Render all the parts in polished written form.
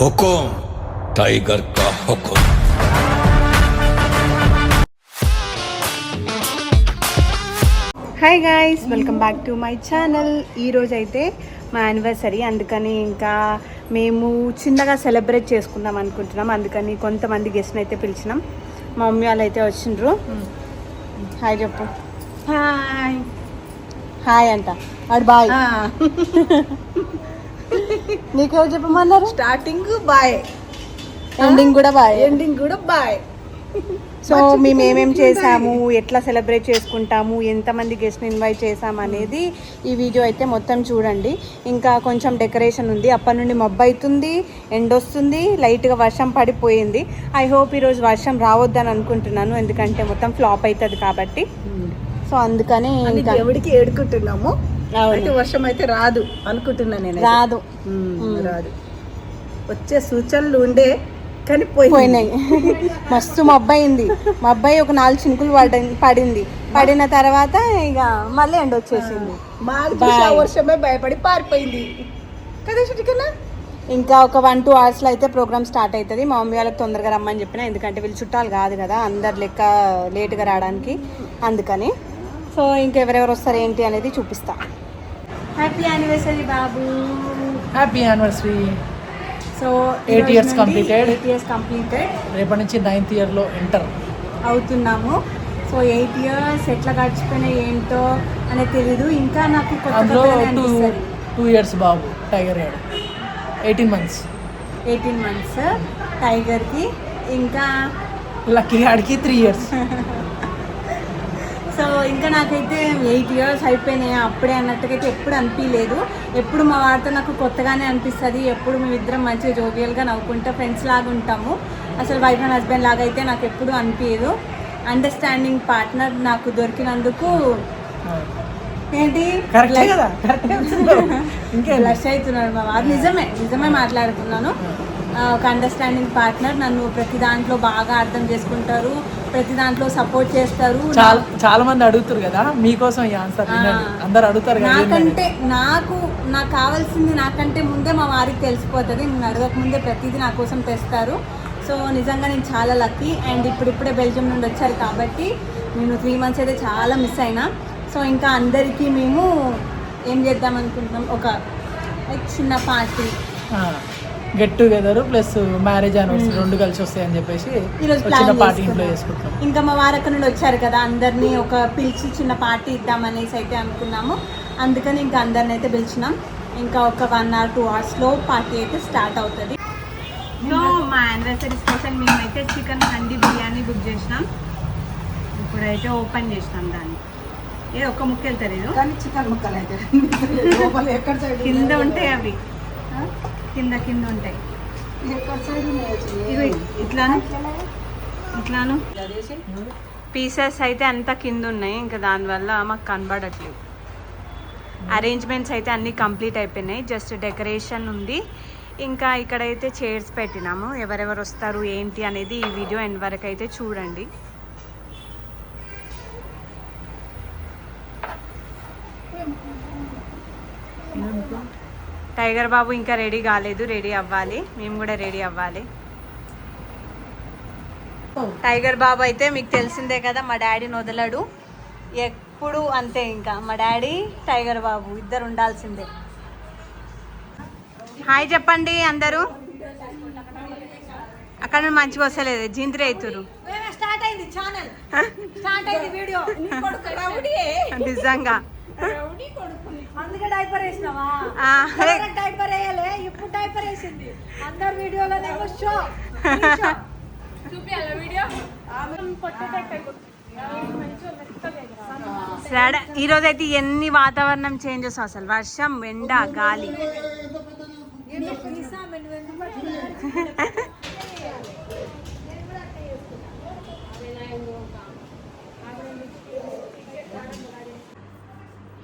हुकुम tiger का हुकुम। Hi guys, welcome back to my channel. ఈరోజు అయితే మా యానివర్సరీ, అందుకని ఇంకా మేము చిన్నగా సెలబ్రేట్ చేసుకుందాం అనుకుంటున్నాం. అందుకని కొంతమంది గెస్ట్ని అయితే పిలిచినాం. మా మమ్మీ వాళ్ళు అయితే వచ్చిండ్రు. హాయ్ చెప్పు. హాయ్ హాయ్ అంట, వాడు బాయ్. నీకెవరు చెప్పమన్నారు? స్టార్టింగ్ బాయ్, ఎండింగ్ కూడా బాయ్. ఎండింగ్ కూడా బాయ్. సో మేము ఏమేమి చేసాము, ఎట్లా సెలబ్రేట్ చేసుకుంటాము, ఎంతమంది గెస్ట్ని ఇన్వైట్ చేసాము అనేది ఈ వీడియో అయితే మొత్తం చూడండి. ఇంకా కొంచెం డెకరేషన్ ఉంది, అప్పటి నుండి మబ్బు అవుతుంది, ఎండ వస్తుంది, లైట్గా వర్షం పడిపోయింది. ఐ హోప్ ఈరోజు వర్షం రావద్దని అనుకుంటున్నాను, ఎందుకంటే మొత్తం ఫ్లాప్ అవుతుంది కాబట్టి. సో అందుకని ఇంకా దేవుడికి ఏడుకుంటున్నాము. అయితే వర్షం అయితే రాదు అనుకుంటున్నాను నేను. రాదు రాదు, వచ్చే సూచనలు ఉండే కానీ పోయినాయి. మస్తు మబ్బయింది. మబ్బయి ఒక 4 చినుకులు పడింది. పడిన తర్వాత ఇక మళ్ళీ ఎండ వచ్చేసింది. వర్షమే భయపడి పారిపోయింది కదా చుట్టుకన్నా. ఇంకా ఒక 1-2 అవర్స్లో అయితే ప్రోగ్రామ్ స్టార్ట్ అవుతుంది. మా మమ్మీ వాళ్ళకి తొందరగా రమ్మని చెప్పిన, ఎందుకంటే వీళ్ళు చుట్టాలు కాదు కదా, అందరు లెక్క లేట్గా రావడానికి. అందుకని సో ఇంకెవరెవరు వస్తారు ఏంటి అనేది చూపిస్తా. హ్యాపీ యానివర్సరీ బాబు. Happy anniversary. So 8 years completed. 8 years completed. రేపటి నుంచి 9th yearలో ఎంటర్ అవుతున్నాము. సో 8 years ఎట్లా గడిచిపోయినాయి ఏంటో అనేది తెలీదు. ఇంకా నాకు అందులో కొత్త 2 years బాబు టైగర్ యాడ్ 18 months. 18 months టైగర్కి. ఇంకా లక్కీ యాడ్కి 3 years. సో ఇంకా నాకైతే 8 years అయిపోయినాయి అప్పుడే అన్నట్టుగా అయితే ఎప్పుడు అనిపించలేదు. ఎప్పుడు మా వారితో నాకు కొత్తగానే అనిపిస్తుంది. ఎప్పుడు మేమిద్దరం మంచిగా జోవియల్గా నవ్వుకుంటా ఫ్రెండ్స్ లాగా ఉంటాము. అసలు వైఫ్ అండ్ హస్బెండ్ లాగా అయితే నాకు ఎప్పుడు అనిపించదు. అండర్స్టాండింగ్ పార్ట్నర్ నాకు దొరికినందుకు ఏంటి బ్లష్ అవుతున్నాడు మా వారు. నిజమే మాట్లాడుతున్నాను. ఒక అండర్స్టాండింగ్ పార్ట్నర్, నన్ను ప్రతి దాంట్లో బాగా అర్థం చేసుకుంటారు, ప్రతి దాంట్లో సపోర్ట్ చేస్తారు. చాలా మంది అడుగుతారు కదా మీకోసం ఈ ఆన్సర్. అందరు అడుగుతారు కదా, నాకంటే నాకు కావాల్సింది నాకంటే ముందే మా వారికి తెలిసిపోతుంది. నేను అడగక ముందే ప్రతిదీ నా కోసం తెస్తారు. సో నిజంగా నేను చాలా లక్కీ. అండ్ ఇప్పుడిప్పుడే బెల్జియం నుండి వచ్చారు కాబట్టి నేను 3 months అయితే చాలా మిస్ అయినా. సో ఇంకా అందరికీ మేము ఏం చేద్దాం అనుకుంటున్నాం, ఒక చిన్న party, get together plus marriage anniversary 2 కలిసి వస్తాయని చెప్పేసి ఈరోజు చిన్న పార్టీ ఇంట్లో ప్లాన్ చేసుకుంటాం. ఇంకా మా వారు అక్కడ నుండి వచ్చారు కదా, అందరినీ ఒక పిలిచి చిన్న పార్టీ ఇద్దామనేసి అయితే అనుకున్నాము. అందుకని ఇంకా అందరిని అయితే పిలిచినాం. ఇంకా ఒక 1 or 2 hours పార్టీ అయితే స్టార్ట్ అవుతుంది. సో మా యానివర్సరీ స్పెషల్ మేమైతే చికెన్ హండీ బిర్యానీ బుక్ చేసినాం. ఇప్పుడైతే ఓపెన్ చేసినాం దాన్ని. ఏ ఒక్క ముక్క వెళ్తారు కానీ చికెన్ ముక్కలు అయితే ఎక్కడ సైడ్ కింద ఉంటాయి, అవి కింద ఉంటాయి. ఎక్కడ సైడ్ ఇవి ఇట్లాను పీసెస్ అయితే అంతా కింద ఉన్నాయి. ఇంకా దానివల్ల మాకు కనబడట్లేదు. అరేంజ్మెంట్స్ అయితే అన్నీ కంప్లీట్ అయిపోయినాయి. జస్ట్ డెకరేషన్ ఉంది. ఇంకా ఇక్కడైతే చైర్స్ పెట్టినాము. ఎవరెవరు వస్తారు ఏంటి అనేది ఈ వీడియో ఎండ్ వరకు అయితే చూడండి. టైగర్ బాబు ఇంకా రెడీ కాలేదు, రెడీ అవ్వాలి. మేము కూడా రెడీ అవ్వాలి. టైగర్ బాబు అయితే మీకు తెలిసిందే కదా, మా డాడీని వదలడు ఎప్పుడు, అంతే. ఇంకా మా డాడీ టైగర్ బాబు ఇద్దరు ఉండాల్సిందే. హాయ్ చెప్పండి అందరూ. అక్కడ నుండి మంచిగా వస్తలేదు, జింత్రి అవుతురు నిజంగా. అందుకే డైపర్ వేసినావా? డైపర్ వేయలే, ఇప్పుడు డైపర్ వేసింది. అందరు వీడియోలోనేమో షో చూపియాల వీడియో. ఈరోజు అయితే ఎన్ని వాతావరణం చేంజెస్, అసలు వర్షం, ఎండ, గాలి.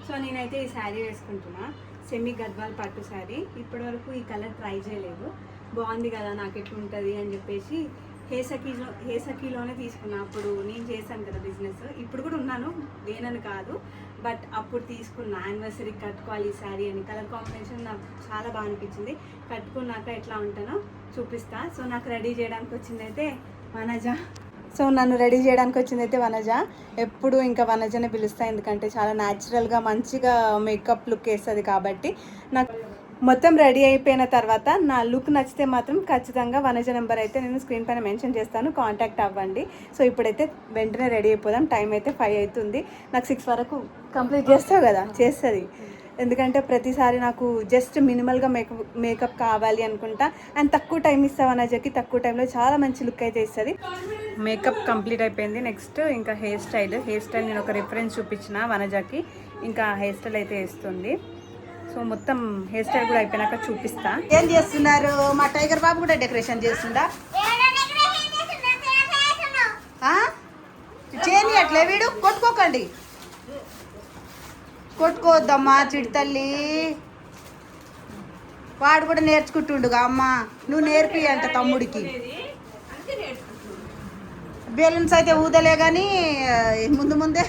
సో నేనైతే ఈ శారీ వేసుకుంటున్నా, సెమీ గద్వాల్ పట్టు శారీ. ఇప్పటివరకు ఈ కలర్ ట్రై చేయలేదు, బాగుంది కదా నాకు ఎట్లుంటుంది అని చెప్పేసి హేసకీలోనే తీసుకున్నా. అప్పుడు నేను చేశాను కదా బిజినెస్, ఇప్పుడు కూడా ఉన్నాను లేనని కాదు, బట్ అప్పుడు తీసుకున్నా. యానివర్సరీకి కట్టుకోవాలి ఈ శారీ అని. కలర్ కాంబినేషన్ నాకు చాలా బాగా అనిపించింది. కట్టుకున్నాక ఎట్లా ఉంటానో చూపిస్తా. సో నాకు రెడీ చేయడానికి వచ్చింది అయితే వనజ. సో నన్ను రెడీ చేయడానికి వచ్చింది అయితే వనజ. ఎప్పుడు ఇంకా వనజనే పిలుస్తా, ఎందుకంటే చాలా న్యాచురల్గా మంచిగా మేకప్ లుక్ వేస్తుంది కాబట్టి. నాకు మొత్తం రెడీ అయిపోయిన తర్వాత నా లుక్ నచ్చితే మాత్రం ఖచ్చితంగా వనజ నెంబర్ అయితే నేను స్క్రీన్ పైన మెన్షన్ చేస్తాను, కాంటాక్ట్ అవ్వండి. సో ఇప్పుడైతే వెంటనే రెడీ అయిపోదాం. టైం అయితే 5 అవుతుంది. నాకు 6 వరకు కంప్లీట్ చేస్తావు కదా, చేస్తుంది. ఎందుకంటే ప్రతిసారి నాకు జస్ట్ మినిమల్గా మేకప్ కావాలి అనుకుంటా, అండ్ తక్కువ టైం ఇస్తా వనజకి. తక్కువ టైంలో చాలా మంచి లుక్ అయితే ఇస్తుంది. మేకప్ కంప్లీట్ అయిపోయింది. నెక్స్ట్ ఇంకా హెయిర్ స్టైల్ నేను ఒక రిఫరెన్స్ చూపించిన వనజకి, ఇంకా హెయిర్ స్టైల్ అయితే వేస్తుంది. సో మొత్తం హెయిర్ స్టైల్ కూడా అయిపోయినాక చూపిస్తా. ఏం చేస్తున్నారు? మా టైగర్ బాబు కూడా డెకరేషన్ చేస్తుందా? చేయని అట్లే వీడు కొట్టుకోకండి, కొట్టుకోవద్దమ్మా చిడితల్లి. వాడు కూడా నేర్చుకుంటుండుగా అమ్మ, నువ్వు నేర్పి అంట తమ్ముడికి. బెలూన్స్ అయితే ఊదలే కానీ ముందు ముందే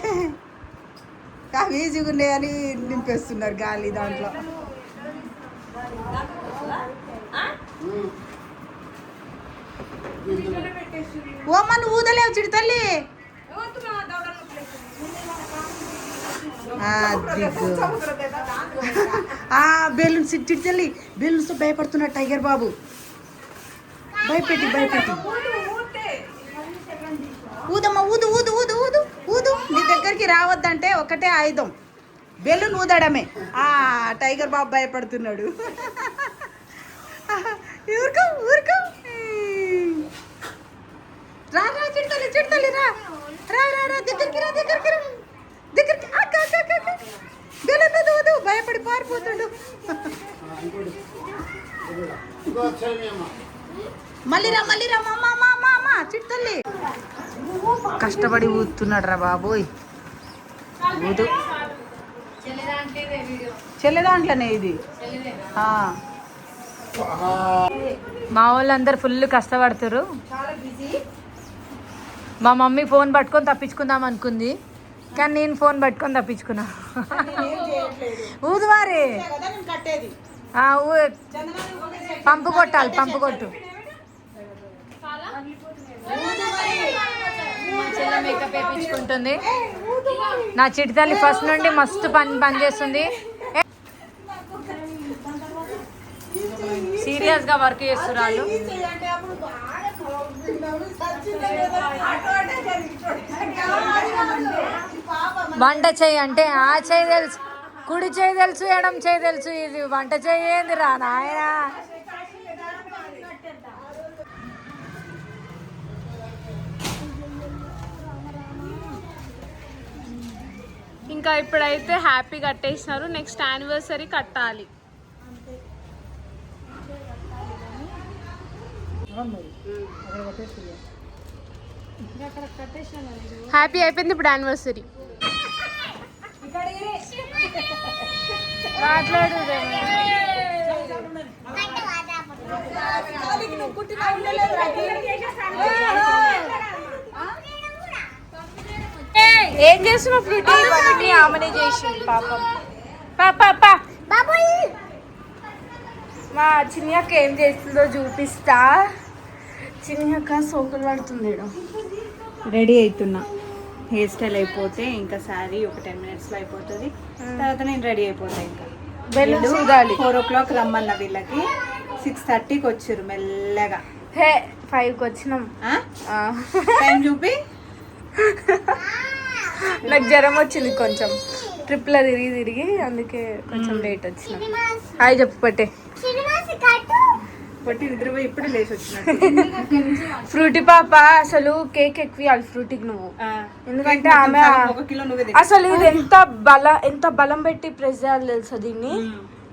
అవి ఈజీగా ఉన్నాయని నింపేస్తున్నారు గాలి దాంట్లో. ఓ మన ఊదలేవు చిడితల్లి. బెలూన్స్ చిడితల్లి, బెలూన్స్ భయపడుతున్నాడు టైగర్ బాబు. భయపెట్టి ఊదమ్మా, ఊదు ఊదు ఊదు ఊదు ఊదు. నీ దగ్గరికి రావద్దంటే ఒకటే ఆయుధం, బెలూన్ ఊదడమే. టైగర్ బాబు భయపడుతున్నాడు. ఊరుకో ఊరుకో. రా రా చిడతల్లి రా రా రా రా దగ్గరికి రా దగ్గరికి రా దగ్గరికి. బెలూన్ ఊదు, భయపడి పారిపోతాడు. మళ్ళీ రా మా చిట్టల్లి. కష్టపడి ఊతున్నాడు రా బాబోయ్. ఊదు. చెల్లె దాంట్లోనే ఇది. మా వాళ్ళందరూ ఫుల్ కష్టపడుతారు. మా మమ్మీ ఫోన్ పట్టుకొని తప్పించుకుందాం అనుకుంది, కానీ నేను ఫోన్ పట్టుకొని తప్పించుకున్నా. ఊదువారి పంపు కొట్టాలి, పంపు కొట్టు. మేకప్ వేయించుకుంటుంది. నా చిటితల్లి ఫస్ట్ నుండి మస్తు పని చేస్తుంది. సీరియస్గా వర్క్ చేస్తున్నారు. వంట చెయ్యి అంటే ఆ చెయ్యి తెలుసు, కుడి చెయ్యి తెలుసు, ఎడం చెయ్యి తెలుసు, ఇది వంట చెయ్యేంది రా నాయన. ఇంకా ఇప్పుడైతే హ్యాపీ కట్టేసినారు. నెక్స్ట్ యానివర్సరీ కట్టాలి. హ్యాపీ అయిపోయింది, ఇప్పుడు యానివర్సరీ. మాట్లాడు. ఏం చేస్తున్నావు ఫ్రూటీ? ఇవన్నీ ఆమెనే చేసింది పాపం. పాపా మా చిన్ని అక్క ఏం చేస్తుందో చూపిస్తా. చిన్ని అక్క సోకులు పడుతుంది. రెడీ అవుతున్నా. హెయిర్ స్టైల్ అయిపోతే ఇంకా శారీ ఒక 10 minutesలో అయిపోతుంది. తర్వాత నేను రెడీ అయిపోతా. ఇంకా 4 o'clock రమ్మన్న వీళ్ళకి, 6:30కి వచ్చారు మెల్లగా. 5కి వచ్చినాం. టైం చూపి. నాకు జ్వరం వచ్చింది కొంచెం, ట్రిప్లో తిరిగి, అందుకే కొంచెం లేట్ వచ్చినాం. హాయ్ చెప్పు పట్టే. నిద్రపోయి ఇప్పుడే లేచి వచ్చినట్టు. ఫ్రూటీ పాప అసలు కేక్ ఎక్కువ ఫ్రూటీకి నువ్వు, ఎందుకంటే ఆమె అసలు ఇది ఎంత బలం పెట్టి ప్రెస్ చేయాలి తెలుసా దీన్ని.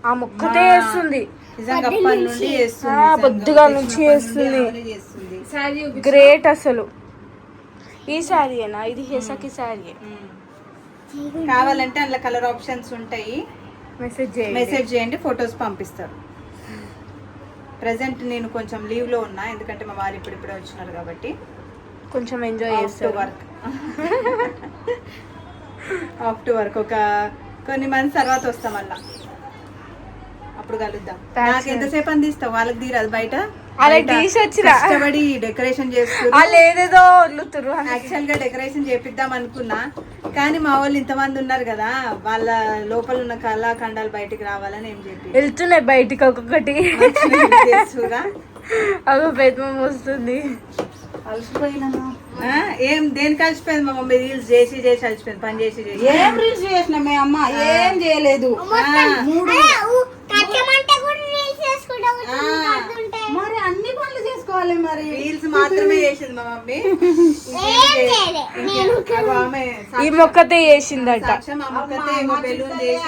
ఆ మొక్కతే చేస్తుంది, పొద్దుగా నుంచి చేస్తుంది. గ్రేట్ అసలు. ఈ శారీయేనా ఇది? హేసకి శారీ. కావాలంటే అందులో కలర్ ఆప్షన్స్ ఉంటాయి, మెసేజ్ చేయండి, ఫొటోస్ పంపిస్తారు. ప్రజెంట్ నేను కొంచెం లీవ్లో ఉన్నా, ఎందుకంటే మా వారు ఇప్పుడిప్పుడే వచ్చినారు కాబట్టి కొంచెం ఎంజాయ్ చేస్తారు. వర్క్ ఆఫ్ టు వర్క్ ఒక కొన్ని మంత్స్ తర్వాత వస్తాం మళ్ళా, అప్పుడు కలుద్దాం. నాకు ఎంతసేపు అందిస్తావు, వాళ్ళకి తీరదు బయట అలా తీసి వచ్చిరా కష్టపడి డెకరేషన్ చేస్తూ వాళ్ళు ఏదేదో వదులుతురు. యాక్చువల్ గా డెకరేషన్ చేపిద్దాం అనుకున్నా, కానీ మా వాళ్ళు ఇంతమంది ఉన్నారు కదా, వాళ్ళ లోపల ఉన్న కళాఖండాలు బయటికి రావాలని ఏం చెప్పి వెళ్తున్నాయి బయటికి ఒక్కొక్కటి. అవి పెద్ద వస్తుంది. ఏం దేనికి కలిసిపోయింది మా మమ్మీ, రీల్స్ చేసి చేసి కలిసిపోయింది, పని చేసి చేసి. ఏం రీల్స్ చేసిన మీ అమ్మ ఏం చేయలేదు. మరి అన్ని పనులు చేసుకోవాలి, మరి రీల్స్ మాత్రమే చేసింది మా మమ్మీ. ఆమె ఈ మొక్కతే చేసిందట. సాక్ష్యం ఆ మొక్కతే ఏమో బెలూన్ చేసి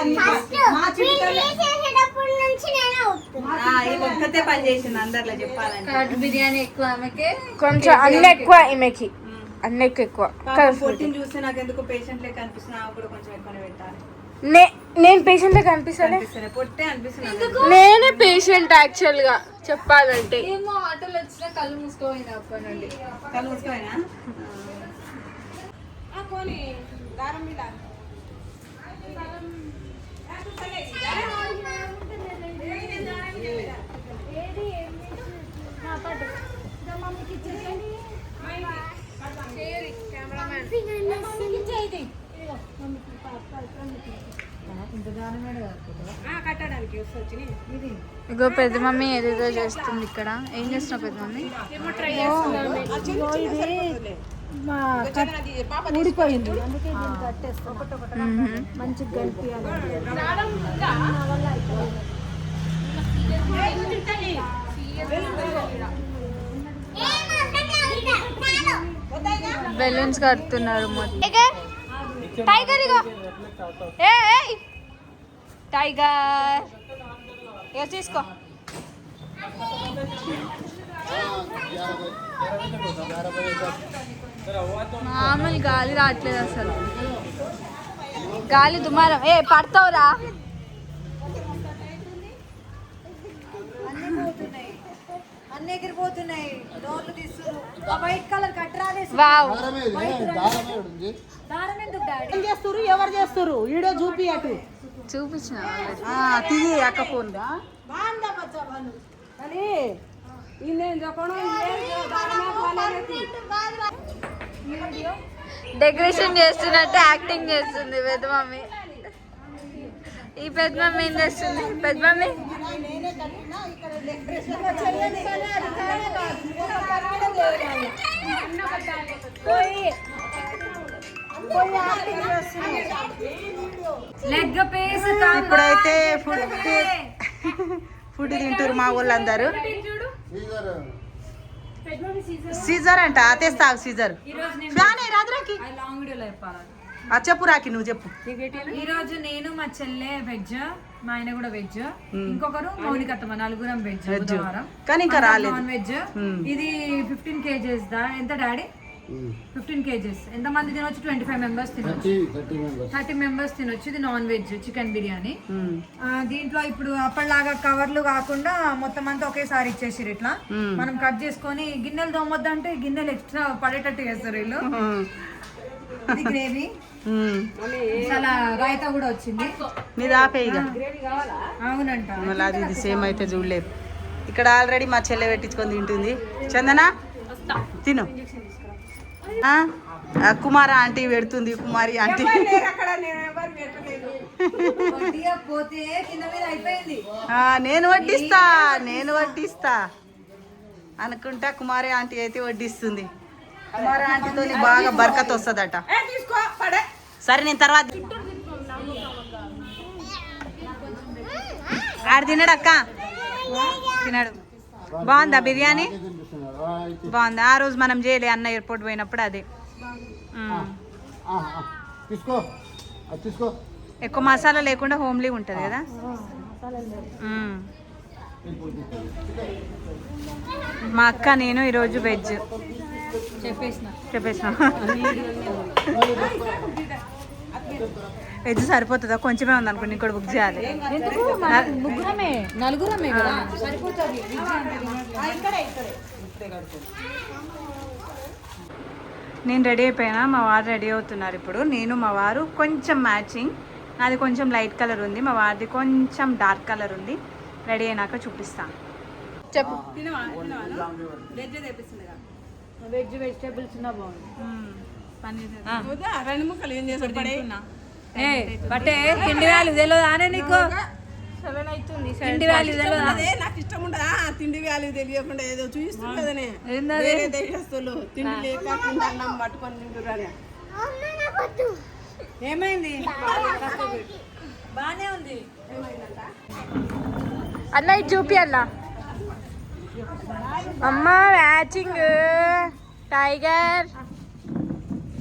ఈ మొక్కతే పని చేసింది అందరిలో చెప్పాలంటే. బిర్యానీ ఎక్కువ ఆమెకే, కొంచెం అన్ని ఎక్కువ ఈమెకి, అన్ని ఎక్కువ. ఫోర్టీన్ చూస్తే నాకు ఎందుకు పేషెంట్ లెక్క అనిపిస్తుంది, ఆమె కూడా కొంచెం ఎక్కువ పెట్టాలి. నేను పేషెంట్ లెక్క అనిపిస్తానే, పొట్టే అనిపిస్తుంది. నేనే పేషెంట్ యాక్చువల్ గా చెప్పాలంటే. ఏమో ఆటోలు వచ్చినా కళ్ళు మూసుకోపోయినా అప్పటి నుండి. కళ్ళు మూసుకోయినా ఇగో పెద్ద మమ్మీ ఏదేదో చేస్తుంది ఇక్కడ. ఏం చేస్తున్నావు పెద్ద మమ్మీ? ఊడిపోయింది. బెలూన్స్ కడుతున్నారు మొత్తం. టైగర్ ఇగో, టైగర్ ఇక తీసుకో. మామూలు గాలి రావట్లేదు అసలు, గాలి దుమారం. పడతావురా. అన్ని ఎగిరిపోతున్నాయి, డోర్లు తీస్తున్నారు. White colour కట్టరాదే. వావ్, ఏం చేస్తారు, ఎవరు చేస్తారు? వీడియో చూపి అటు చూపించిన తీయి అక్క ఫోన్ డెకరేషన్ చేస్తున్నట్టు యాక్టింగ్ చేస్తుంది పెద్ద మమ్మీ. ఈ పెద్ద మమ్మీ ఏం చేస్తుంది? పెద్ద మమ్మీ లెగ్ పీస్. ఇప్పుడైతే ఫుడ్ తింటారు మా వాళ్ళందరూ. సీజర్ అంట, తెస్తా సీజర్. చెప్పు రాకి, నువ్వు చెప్పు. ఈ రోజు నేను మా చెల్లె వెజ్, మా ఆయన కూడా వెజ్, ఇంకొకరు మౌనికత్తమ్మ, నలుగురం వెజ్. కానీ ఇంకా రాలేదు నాన్ వెజ్. ఇది 15 kgs దా. ఎంత డాడీ? 15 kgs. ఎంత మంది తినొచ్చు? 25 members తినొచ్చు, 30 members తినొచ్చు. ఇది నాన్ వెజ్ చికెన్ బిర్యానీ. దీంట్లో ఇప్పుడు అప్పటిలాగా కవర్లు కాకుండా మొత్తం అంతా ఒకేసారి ఇచ్చేసారు. ఇట్లా మనం కట్ చేసుకొని గిన్నెలు తోమొద్దంటే గిన్నెలు ఎక్స్ట్రా పడేటట్టు చేస్తారు వీళ్ళు. ఇది గ్రేవీ. చాలా రైతా కూడా వచ్చింది. నీది ఆపే ఇక. అవునంట, మళ్ళీ అది ఇది సేమ్ అయితే చూడలేదు. ఇక్కడ ఆల్రెడీ మా చెల్లె పెట్టించుకొని తింటుంది. చందన తిను. కుమార ఆంటీ పెడుతుంది, కుమారి ఆంటీ. నేను వడ్డిస్తా అనుకుంటా. కుమారి ఆంటీ అయితే వడ్డిస్తుంది. కుమారి ఆంటీతో బాగా బర్కత్ వస్తుందట. సరే నేను తర్వాత ఆడ తిన్నాడు అక్క, తిన్నాడు. బాగుందా బిర్యానీ? బాగుంది. ఆ రోజు మనం చేయలే, అన్న ఎయిర్పోర్ట్ పోయినప్పుడు అదే. ఎక్కువ మసాలా లేకుండా హోమ్లీ ఉంటుంది కదా. మా అక్క నేను ఈరోజు వెజ్ చెప్పేసిన. వెజ్ సరిపోతుందా? కొంచెమే ఉంది అనుకోండి, ఇంకోటి బుక్ చేయాలి. ముగ్గురమే నలుగురమే కదా సరిపోతుంది. నేను రెడీ అయిపోయినా, మా వారు రెడీ అవుతున్నారు ఇప్పుడు. నేను మా వారు కొంచెం మ్యాచింగ్, నాది కొంచెం లైట్ కలర్ ఉంది, మా వారిది కొంచెం డార్క్ కలర్ ఉంది. రెడీ అయినాక చూపిస్తాను. చెప్పు. వెజ్ వెజిటేబుల్స్ ఉన్నా బాగుంది. బట్టే తిండి వాల్యూ తెలియదు ఆనే నీకు. 7 అవుతుంది. తిండి వాల్యూ తెలియదు. నాకు ఇష్టం ఉండదా తిండి వ్యాల్యూ తెలియకుండా ఏదో చూపిస్తుందనే దేశస్తులు తిండి లేక కింద అన్నం పట్టుకొని తింటున్నారా. ఏమైంది? బానే ఉంది. అన్న ఇది చూపి అన్న. అమ్మ మ్యాచింగ్ టైగర్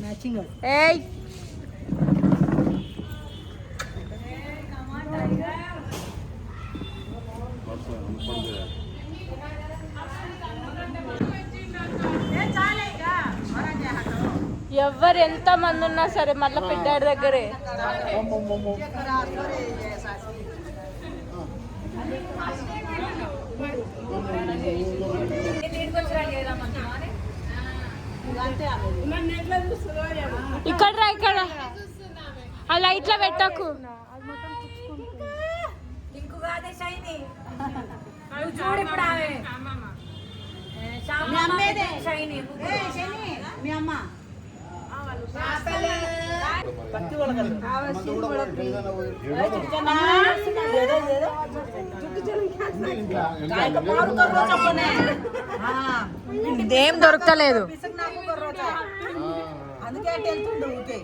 మ్యాచింగ్. ఏయ్ ఎవరు ఎంత మంది ఉన్నా సరే మళ్ళీ పెట్టాడు దగ్గరే. ఇక్కడ రా, ఇక్కడ ఆ లైట్ లో పెట్టకు. చూడు ఇప్పుడు ఆమె మీ అమ్మ ఇదేం దొరకలేదు. అందుకే వెళ్తుండు ఊకే.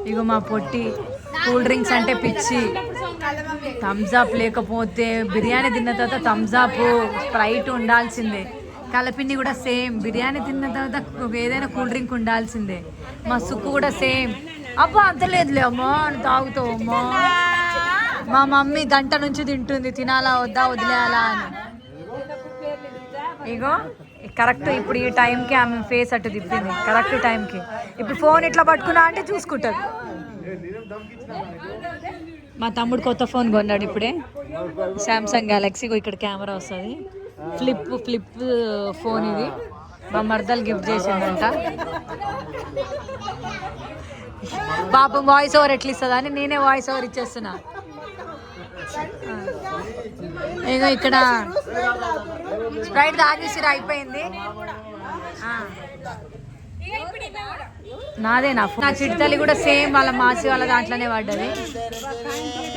ఇగో మా పొట్టి కూల్ డ్రింక్స్ అంటే పిచ్చి. థమ్స్ అప్ లేకపోతే బిర్యానీ తిన్న తర్వాత థమ్స్ అప్ స్ప్రైట్ ఉండాల్సిందే. కలపిండి కూడా సేమ్. బిర్యానీ తిన్న తర్వాత ఏదైనా కూల్ డ్రింక్ ఉండాల్సిందే. మా సుక్కు కూడా సేమ్. అబ్బా అంత లేదులే అమ్మా తాగుతావు అమ్మా. మా మమ్మీ గంట నుంచి తింటుంది, తినాలా వద్దా వదిలేయాలా అని. ఇగో కరెక్ట్ ఇప్పుడు ఈ టైంకి ఆమె ఫేస్ అట్టు తిప్పింది కరెక్ట్ టైంకి. ఇప్పుడు ఫోన్ ఇట్లా పట్టుకున్నా అంటే చూసుకుంటారు. మా తమ్ముడు కొత్త ఫోన్ కొన్నాడు ఇప్పుడే, శాంసంగ్ గ్యాలక్సీ. ఇక్కడ కెమెరా వస్తుంది, ఫ్లిప్ ఫోన్ ఇది. మా మర్దలు గిఫ్ట్ చేసిందంట. పాపం వాయిస్ ఓవర్ ఎట్లా ఇస్తుందా అని నేనే వాయిస్ ఓవర్ ఇచ్చేస్తున్నా. ఇగో ఇక్కడ స్ప్రైట్ తాగేసిరు అయిపోయింది. నాదేనా నా చిట్తలి కూడా సేమ్ వాళ్ళ మాసి వాళ్ళ దాంట్లోనే పడ్డది.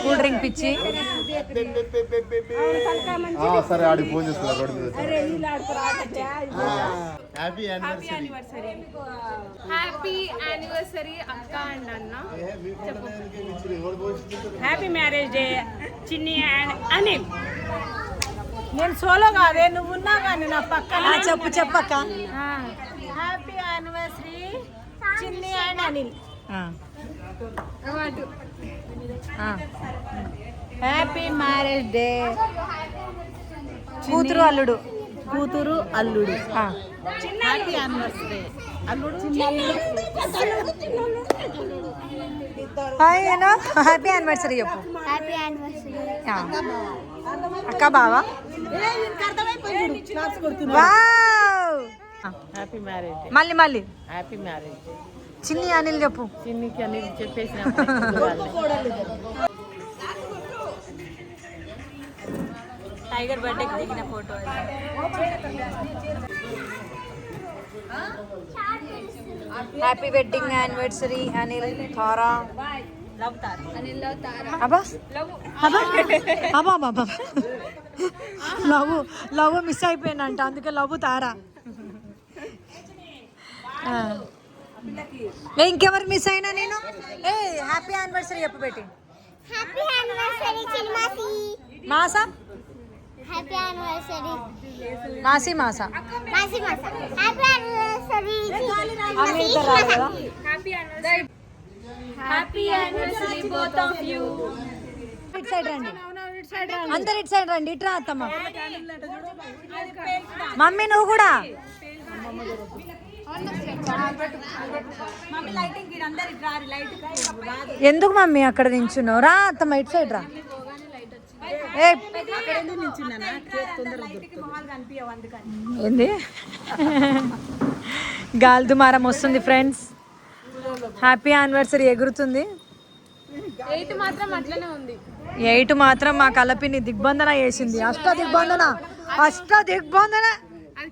కూల్ డ్రింక్ పిచ్చి. సరే ఆడికి ఫోన్ చేస్తున్నారు. హ్యాపీ యానివర్సరీ అక్క అండ్ అన్న. Happy marriage day Chinni and Anil. నేను సోలో కాదే, నువ్వు ఉన్నా కానీ నా పక్కన. చెప్పక్క. Happy anniversary Chinni and Anil. Happy marriage day కూతురు అల్లుడు. హ్యాపీ యానివర్సరీ అల్లుడు. హ్యాపీ యానివర్సరీ చెప్పు. అక్క బావా హ్యాపీ మ్యారేజ్ డే. మళ్ళీ happy marriage day. Chinni Anil చెప్పు. చిన్నికి అనిల్ చెప్పేసిన టైగర్ బర్త్డేకి దిగిన photo. Happy wedding anniversary Anil Tara. Love miss అయిపోయిందంట, అందుకే లవ్ తారా. ఇంకెవరు మిస్ అయినా నేను. హ్యాపీ యానివర్సరీ చెప్పు పెట్టి. హ్యాపీ యానివర్సరీ చిల్మాసి. మాసా హ్యాపీ యానివర్సరీ మాసి మాసా మాసి మాసా. Happy anniversary happy anniversary both of you. ఇటు సైడ్ రండి, అందరు ఇటు సైడ్ రండి. ఇట్రా అత్తమ్మ. మమ్మీ నువ్వు కూడా ఎందుకు మమ్మీ అక్కడ నించున్నావు? రా అత్తమ్మ ఇటు సైడ్ రా. ఏంది గాలి దుమారం వస్తుంది ఫ్రెండ్స్. హ్యాపీ యానివర్సరీ ఎగురుతుంది. 8 మాత్రం మా కలపిని దిగ్బంధన చేసింది. అష్ట దిగ్బంధన.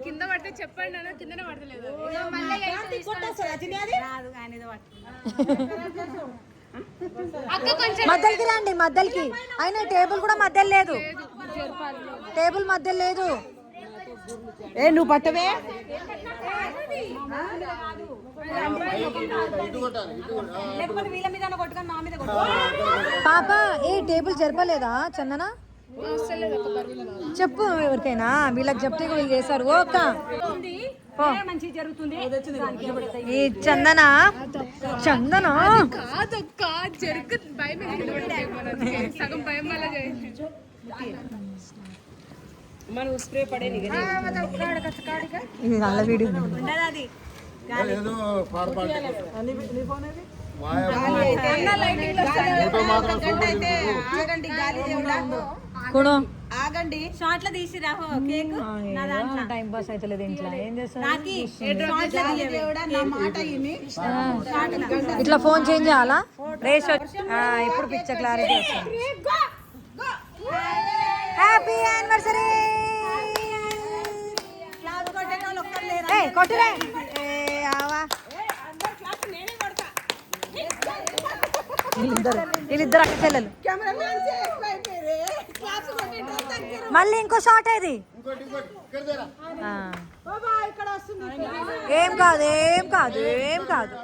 కింద పడితే చెప్పండి అన్న, కిందనే పడతలేదు. మధ్యకి రండి, మధ్యకి. అయినా టేబుల్ కూడా మధ్యలో లేదు, టేబుల్ మధ్యలో లేదు. నువ్వు పట్టవే. పాప ఏ టేబుల్ జరపలేదా చందన? చెప్పు ఎవరికైనా, వీళ్ళకి చెప్తే కూడా చేశారు. ఓక ఈ చందన సగం భయం వల్ల ఇది నల్ల వీడియో. ఆగండి, షార్ట్ లో తీసిరా కేక్. టైం పాస్ అవుతలేదు ఇంట్లో. ఏం చేస్తాను? ఇట్లా ఫోన్ చేంజ్ చేయాలా? రేస్ ఇప్పుడు పిక్చర్ క్లారిటీ వస్తుంది. Happy anniversary. కొట్టురే వీళ్ళిద్దరు అక్క చెల్లెలు. మళ్ళీ ఇంకో షాట్ ఇది. ఏం కాదు, ఏం కాదు, ఏం కాదు.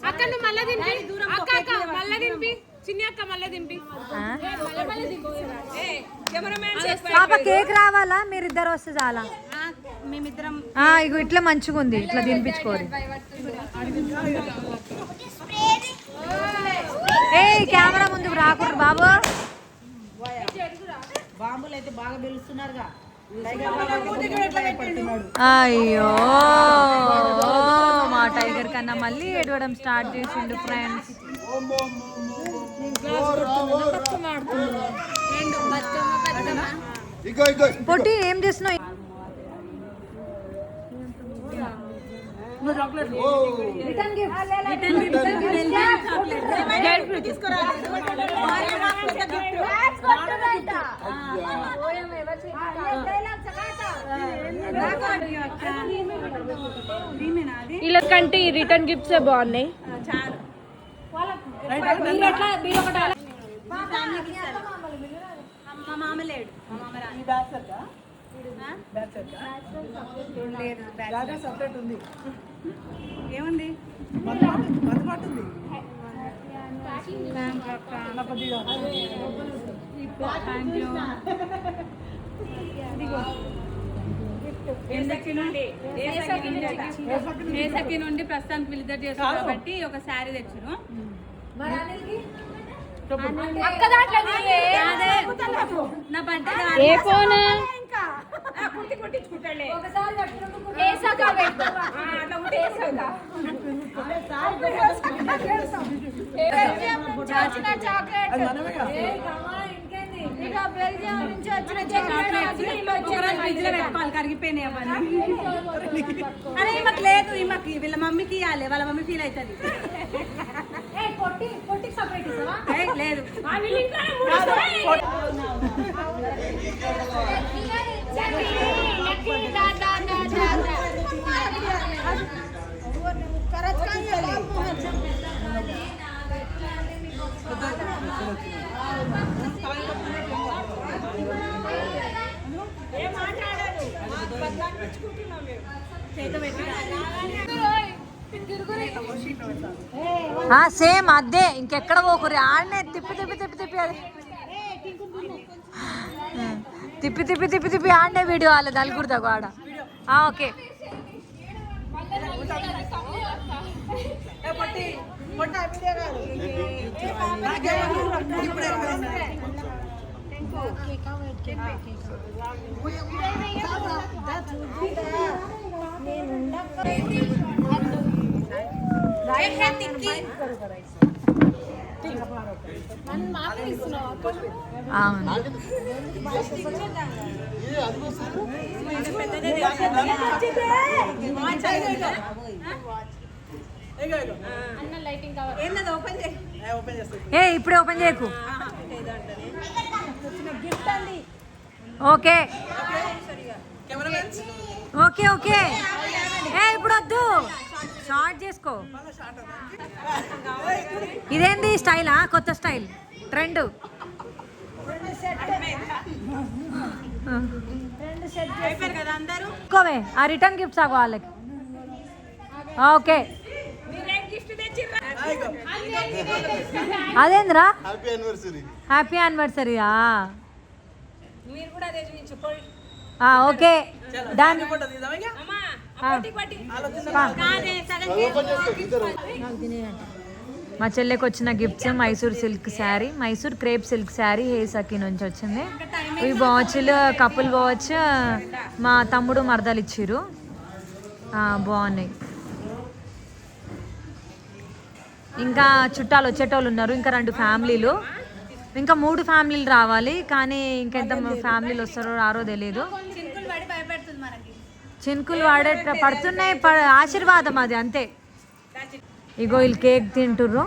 అక్క నువ్వు మళ్ళా దింపి, మళ్ళా దింపి, చిన్ని అక్క మళ్ళా దింపి. పాప కేక్ రావాలా? మీరిద్దరు వస్తే చాలా. మేమిద్దరం ఇగో ఇట్లా మంచిగా ఉంది, ఇట్లా తినిపించుకోరు. ఏ కెమెరా ముందుకు రాకూడదు బాబు. బాంబులు అయితే బాగా పిలుస్తున్నారుగా. అయ్యో మా టైగర్ కన్నా మళ్ళీ ఏడవడం స్టార్ట్ చేసిండు ఫ్రెండ్స్. పొట్టి ఏం చేస్తున్నావు? వీళ్ళకంటే రిటర్న్ గిఫ్ట్స్ బాగున్నాయి. మా మామ లేడు, మా మామ సపరేట్ ఉంది. ఏముంది? ఏసకి నుండి ప్రస్తుతానికి వీళ్ళిద్దరు చేస్తారు కాబట్టి ఒక శారీ తెచ్చును. నా బర్త్డే కరిగిపోయినాయి అవన్నీ. అరే ఈమెకు లేదు, ఈమెకి వీళ్ళ మమ్మీకి ఇవ్వాలి, వాళ్ళ మమ్మీ ఫీల్ అవుతుంది. లేదు సేమ్ అదే, ఇంకెక్కడ పోకూరి. ఆడనే తిప్పి తిప్పి తిప్పి తిప్పి అది తిప్పి తిప్పి తిప్పి తిప్పి ఆడనే వీడియో వాళ్ళ నలుగురితో ఆడ. ఓకే ఏ ఇప్పుడే ఓపెన్ చేయకు. Okay okay okay. ఏ ఇప్పుడు వద్దు, షార్ట్ చేసుకో. ఇదేంది స్టైలా? కొత్త స్టైల్, ట్రెండ్. కోవే ఆ రిటర్న్ గిఫ్ట్స్ ఆగో వాళ్ళకి. ఓకే అదేంద్రా హ్యాపీ యానివర్సరీయా? ఓకే దాని మా చెల్లెకి వచ్చిన gifts Mysore silk sari, Mysore crepe silk sari హేసకి నుంచి వచ్చింది. ఇవి వాచ్లు, కపుల్ వాచ్ మా తమ్ముడు మరదలు ఇచ్చిర్రు, బాగున్నాయి. ఇంకా చుట్టాలు వచ్చేటోళ్ళు ఉన్నారు, ఇంకా 2 ఫ్యామిలీలు, ఇంకా 3 ఫ్యామిలీలు రావాలి. కానీ ఇంకెంత ఫ్యామిలీలు వస్తారో రారో తెలియదు. చినుకులు పడుతున్నాయి, ఆశీర్వాదం అది అంతే. ఇగో వీళ్ళు కేక్ తింటుర్రు,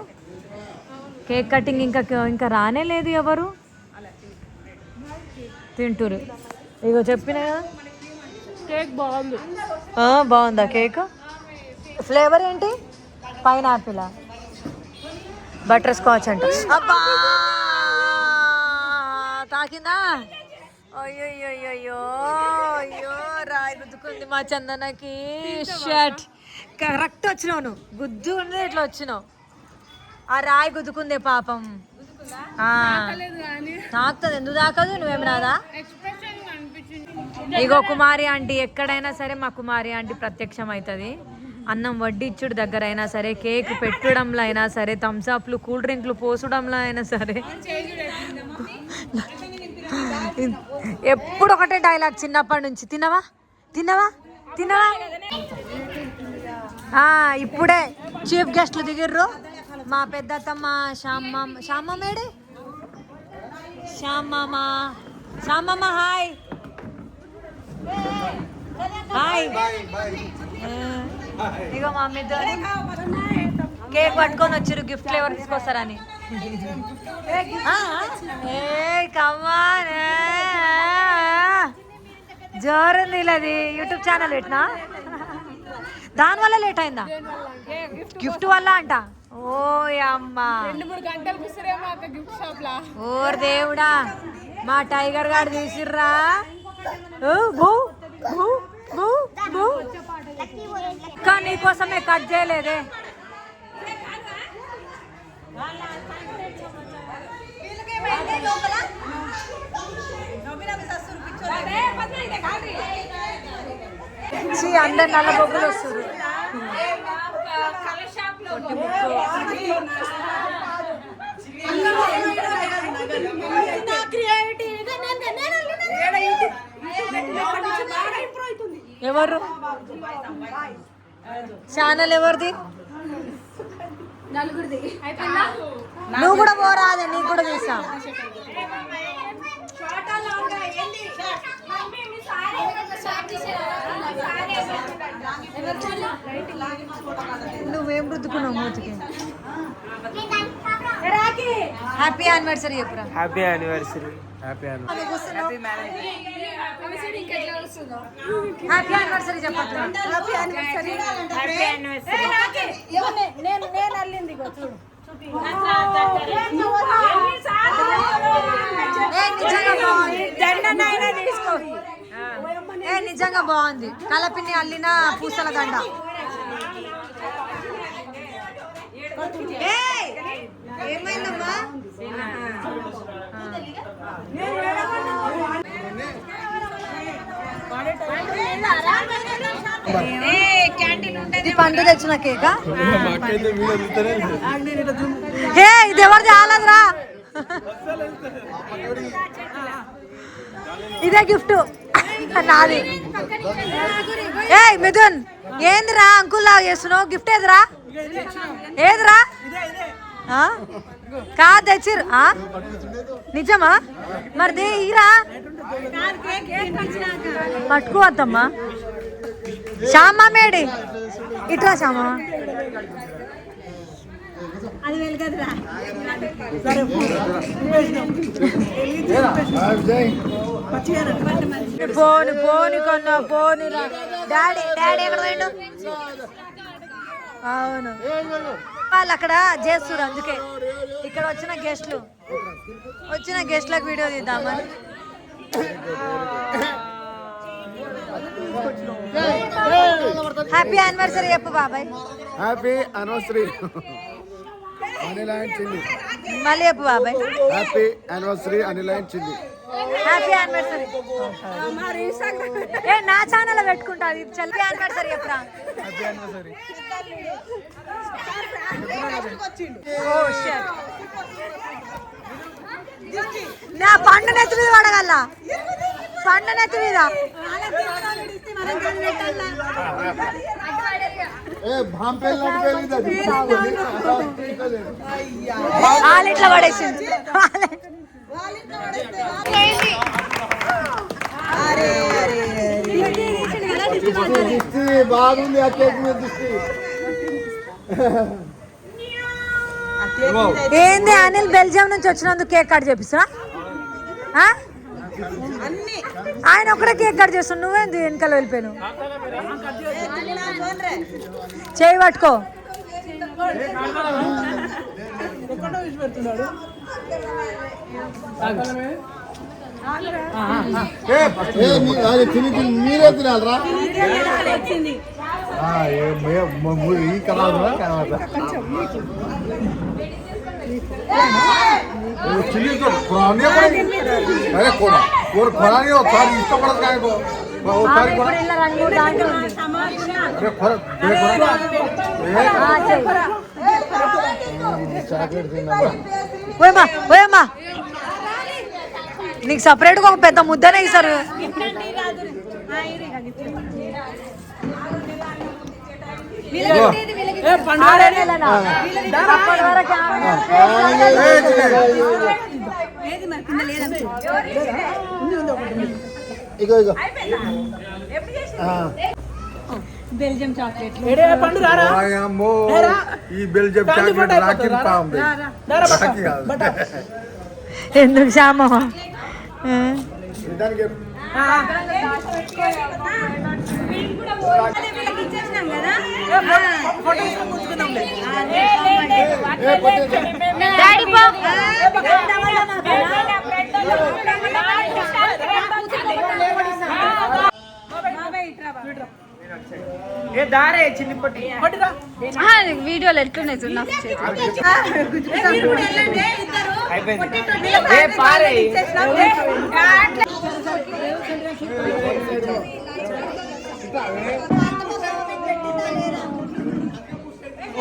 కేక్ కటింగ్ ఇంకా రానే లేదు, ఎవరు తింటుర్రు. ఇగో చెప్పిన కదా కేక్ బాగుంది. బాగుందా కేక్? ఫ్లేవర్ ఏంటి? పైనాపిలా? బటర్ స్కాచ్ అంట. అబ్బా తాకిందా? అయ్యో రాయి గుద్దుకుంది మా చందనకి. షర్ట్ కరెక్ట్ వచ్చినావు నువ్వు, గుద్దు ఉన్నది ఇట్లా వచ్చినావు. ఆ రాయి గుద్దుకుందే పాపం. తాకుతుంది, ఎందుకు తాకదు? నువ్వేమి రాదా? ఇగో కుమారి ఆంటీ, ఎక్కడైనా సరే మా కుమారి ఆంటీ ప్రత్యక్షం అవుతుంది. అన్నం వడ్డిచ్చుడు దగ్గర అయినా సరే, కేక్ పెట్టడంలో అయినా సరే, థమ్స్అప్లు కూల్ డ్రింక్లు పోసడంలో అయినా సరే, ఎప్పుడు ఒకటే డైలాగ్ చిన్నప్పటి నుంచి. తినవా తినవా తినవా? ఇప్పుడే చీఫ్ గెస్ట్లు దిగిర్రు. మా పెద్దత్తమ్మ శ్యామమ్మేడే, శ్యామమ్మ హాయ్ హాయ్. ఇగో మా అమ్మ కేక్ పట్టుకొని వచ్చారు, గిఫ్ట్లు ఎవరు తీసుకొస్తారని. జోరుంది అది. యూట్యూబ్ ఛానల్ పెట్టినా, దానివల్ల లేట్ అయిందా? గిఫ్ట్ వల్ల అంట. ఓ అమ్మా, 2-3 గంటలు కూర్చురేమో అక్క గిఫ్ట్ షాప్ లా. ఓర్ దేవుడా, మా టైగర్ గారు తీసిర్రా. కానీ నీకోసమే కట్ చేయలేదే. అందరు నల్ల బొగ్గులు వస్తారు. ఎవరు ఛానల్ ఎవరిది? నలుగురిది. నువ్వు కూడా పోరాదే, నీకు కూడా తీసా. నువ్వేం రుద్దుకున్నావు మూతికి? హ్యాపీ యానివర్సరీ చెప్పురా. Happy anniversary. హ్యాపీ యానివర్సరీ చెప్పట్లా? నేను అల్లింది చూడు. నిజంగా బాగుంది. కలపిని అల్లిన పూసల దండ. ఏమైందమ్మా? పండు తెచ్చిన కేక. ఇది ఎవరిది? ఆలదురా. ఇదే గిఫ్ట్ నాది. ఏ మిథున్ ఏందిరా అంకుల్ లాగా చేస్తున్నావు? గిఫ్ట్ ఏదిరా? ఏదిరా? కాదు తెచ్చిర్ నిజమా? మరి ఇరా పట్టుకోవద్దమ్మా. శ్యామా మేడి ఇట్రా శ్యామా. అది వెలుగదురా. పోని పోని కొన్నా పోని. డాడీ డాడీ ఎక్కడ పోయిండు? అవును వాళ్ళు అక్కడ చేస్తున్నారు, అందుకే ఇక్కడ వచ్చిన గెస్ట్లకు వీడియో తీద్దామని. హ్యాపీ యానివర్సరీ చెప్పు బాబాయ్. హ్యాపీ యానివర్సరీ అనిల్ అండ్ చిన్ని. మళ్ళీ చెప్పు బాబాయ్. Happy anniversary Anil and Chinni. Happy anniversary. ఏ నా ఛానల్ పెట్టుకుంటా. హ్యాపీ యానివర్సరీ చెప్పురా. Happy anniversary. నా పండు నెత్తి మీద పడగల. పండు నెత్తి మీద వాళ్ళు ఇట్లా పడేసింది. బాగుంది ఆ కేక్ మీద దృష్టి. ఏంది అనిల్ బెల్జియం నుంచి వచ్చినందుకు కేక్ కట్ చేపిస్తున్నా? ఆయన ఒక్కడే కేక్ కట్ చేస్తున్నా, నువ్వేంది వెనకాల వెళ్ళిపోయాను? చేయి పట్టుకో. మీరే తినాలరా? ఈ కలవరా చిల్లి అరే కూడా ఖొరాని ఒకసారి ఇష్టపడదు కానీ ఒకసారి చాక్లెట్ తిన్నా. నీకు సపరేట్గా ఒక పెద్ద ముద్దనే ఇస్తారు. ఇగో ఇగో బెల్జియం చాక్లెట్. ఈ బెల్జియం చాక్లెట్ రాకిన్ పామ్ ఎందుకు శ్యామ? వీడియోలు ఎట్లున్నాయి చూడు.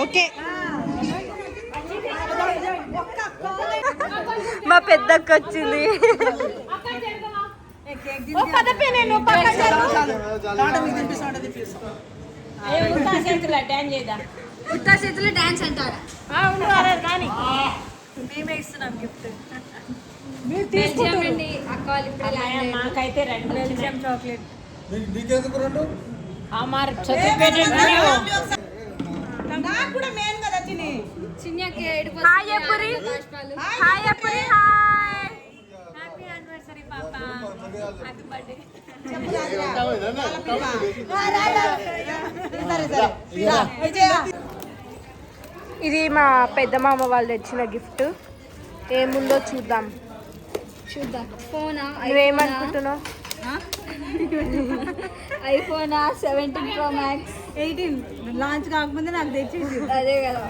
ఓకే మా పెద్దక్క వచ్చింది. ఉత్తా చేతులు డాన్స్ అంటారా? మేమే ఇస్తున్నాం గిఫ్ట్. తీసుకుంటాండి అక్క వాళ్ళు ఇప్పుడు మాకైతే రెండు బెల్జియం చాక్లెట్. నీకెందుకు రెండు? నాకు కూడా మెయిన్ కదా చిన్ని. చిన్నకి ఏడుపు. Hi Appuri. Hi Appuri. Hi. Happy anniversary పాపా. Happy birthday. ఇది మా పెద్ద మామ వాళ్ళు తెచ్చిన గిఫ్ట్. ఏముందో చూద్దాం. ఫోనా? నువ్వేమనుకుంటున్నావు? ఐఫోనా 17 Pro Max 18 లాంచ్ కాకముందే నాకు తెచ్చేసి. అదే కదా.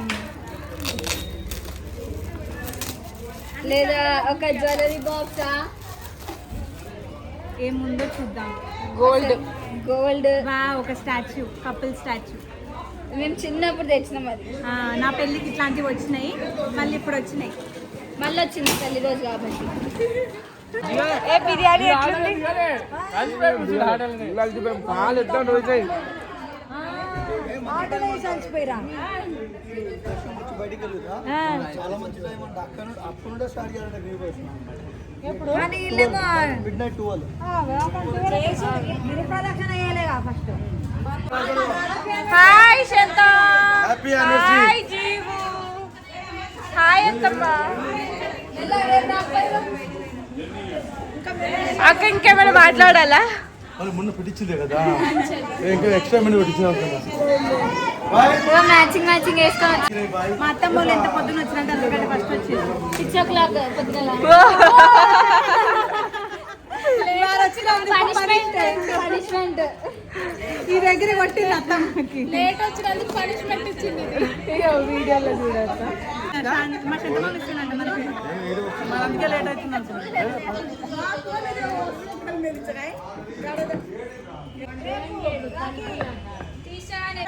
లేదా ఒక జ్యువెలరీ బాక్సా? ఏముందో చూద్దాం. గోల్డ్. ఒక స్టాచ్యూ, కపుల్ స్టాచ్యూ. మేము చిన్నప్పుడు తెచ్చినాం అది. నా పెళ్ళికి ఇట్లాంటివి వచ్చినాయి, మళ్ళీ ఇప్పుడు వచ్చినాయి. మళ్ళీ వచ్చింది తల్లి రోజు కాబట్టి ఏ బిర్యానీ ఎట్లుంది ఆటోలో వేసి చచ్చిపోయిరా చాలా మంచి టైం అంటే అప్పుడు నుండే స్టార్ట్ చేయాలంటే కానీ వీళ్ళేమో మిడ్ నైట్ 12 ప్రదక్షిణ వేయలేగా ఫస్ట్ హాయ్ శాంత హ్యాపీ యానివర్సరీ హాయ్ జీవు హాయ్ అత్తమ్మ అక్క ఇంకేమైనా మాట్లాడాలా వాళ్ళు మొన్న పెట్టించిందే కదా ఇంకా ఎక్స్ట్రా మనీ పెట్టించారు మ్యాచింగ్ మ్యాచింగ్ వేసుకోవాలి మా అత్తమ్మ వాళ్ళు ఎంత పొద్దున వచ్చినట్టు అందుకంటే ఫస్ట్ వచ్చింది 6 o'clock పొద్దున పనిష్మెంట్ ఈ దగ్గర కొట్టింది అత్తమ్మకి లేట్ వచ్చినందుకు పనిష్మెంట్ ఇచ్చింది వీడియోలో చూడొచ్చు మా శంతమాలు ఇస్తుందంట మనకి మరి అందుకే లేట్ అవుతుంది తీసానే